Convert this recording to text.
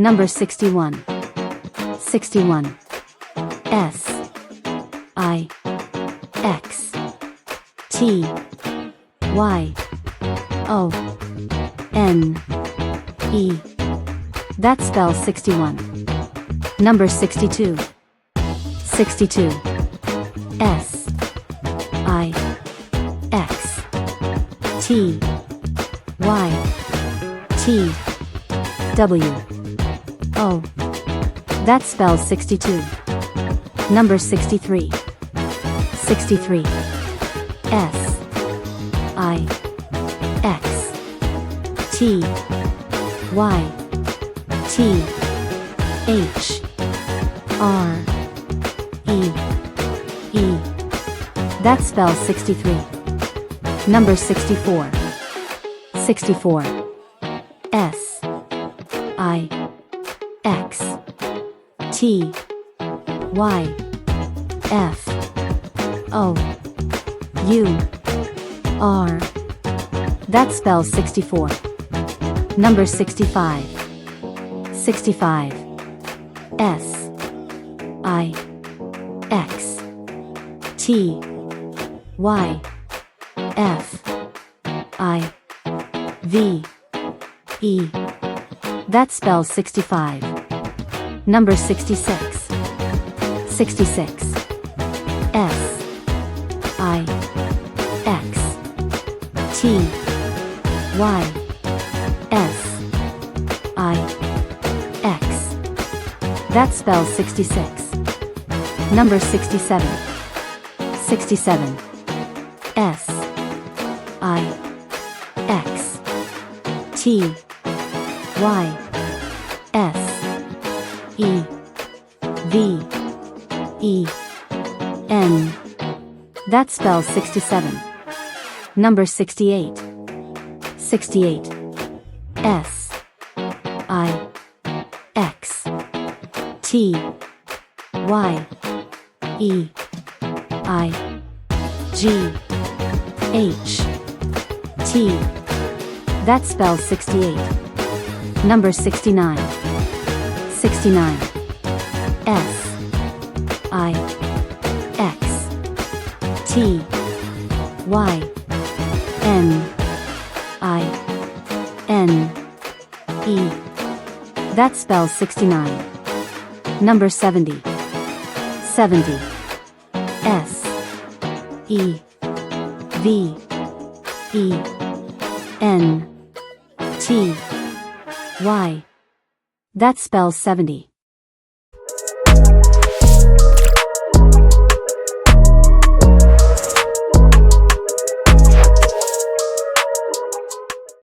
Number 61. 61. S I X T Y O N E. That spells 61. Number 62. 62. S I X T Y T W O. That spells 62. Number 63. 63. S I X T Y T H R E E. That spells 63. Number 64. 64. S I X T Y F O U R. That spells 64. Number 65. 65. S I X T Y F I V E. That spells 65. Number 66. 66. S I X T Y S I X. That spells 66. Number 67. 67. S I X T Y S E V E N. That spells 67. Number 68. 68. S I X T Y E I G H T. That spells 68. Number 69. 69. S I X T Y N I N E. That spells 69. Number 70. 70. S E V E N T Y. That spells 70.